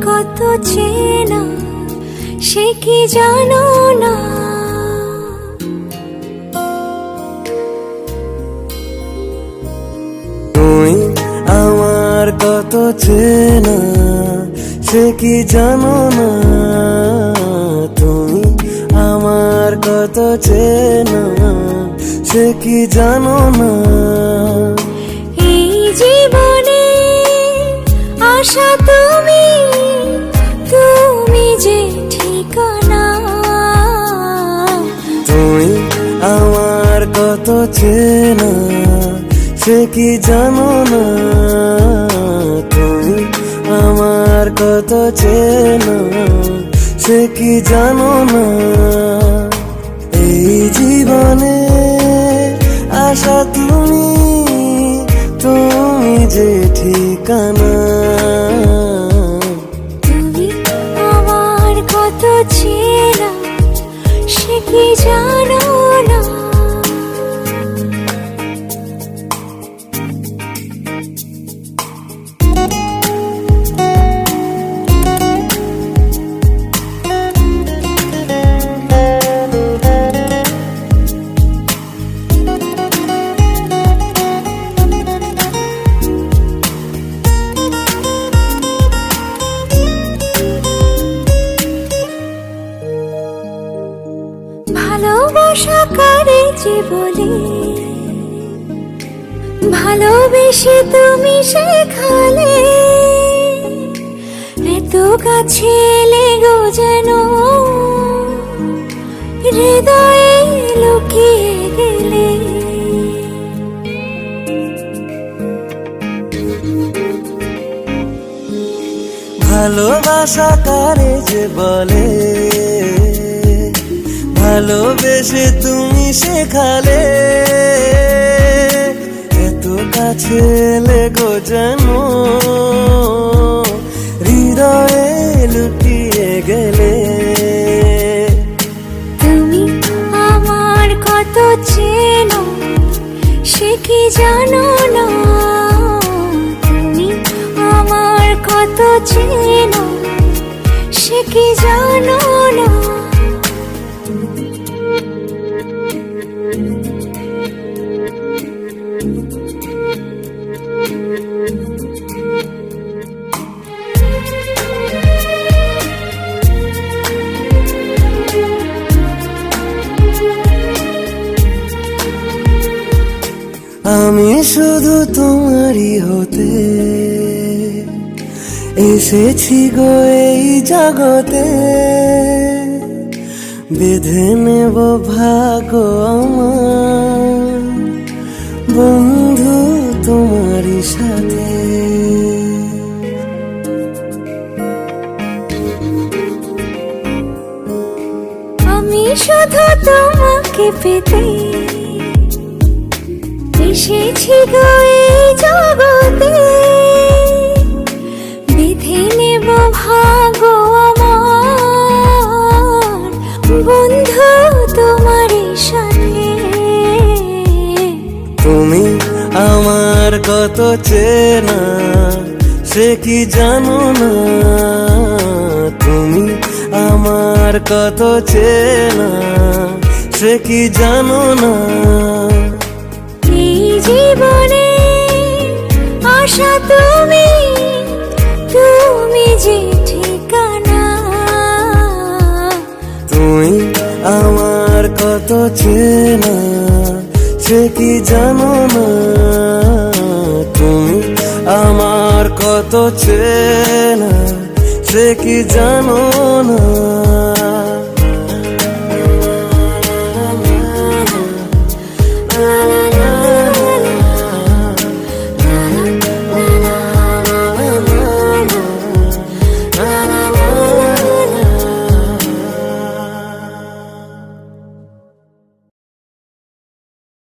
কত চেনা সে কি জানো না। তুমি আমার কত চেনা সে কি জানো না। তুমি আমার কত চেনা সে কি জানো না। এই জীবনে আশা তুমি, তুমি যে ঠিকানা। তুমি আমার কত চেনা সে কি জানো না। তুমি আমার কত চেনা সে কি জানো না। এই জীবনে আশা তুমি, তুমি যে ঠিকানা। তুমি আমার কত চেনা সে কি জানো না। ভালোবাসা কারে যে বলে, ভালোবেসে তুমি শেখালে। এত কাছে লেগো যেন হৃদয়ে লুকিয়ে গেলে। ভালোবাসা কারে যে বলে, ভালোবেসে তুমি শেখালে। এত কাছে লেগো যেন হৃদয়ে লুকিয়ে গেলে। তুমি আমার কত চেনো সে কি জানো না। তুমি আমার কত চেনো সে কি জানো না। আমি শুধু তোমারই হতে এসেছি গো এই জগতে। বেঁধে নেব ভাগ্য আমার বন্ধু তোমারই সাথে। আমি শুধু তোমাকে পেতে এসেছি গো এই জগতে। বেঁধে নেব ভাগ্য আমার বন্ধু তোমারই সাথে। তুমি আমার কত চেনা সে কি জানো না। তুমি আমার কত চেনা সে কি জানো না। এই জীবনে আশা তুমি, তুমি যে ঠিকানা। তুমি আমার কত চেনা সে কি জানো না। তুমি আমার কত চেনা সে কি জানো না।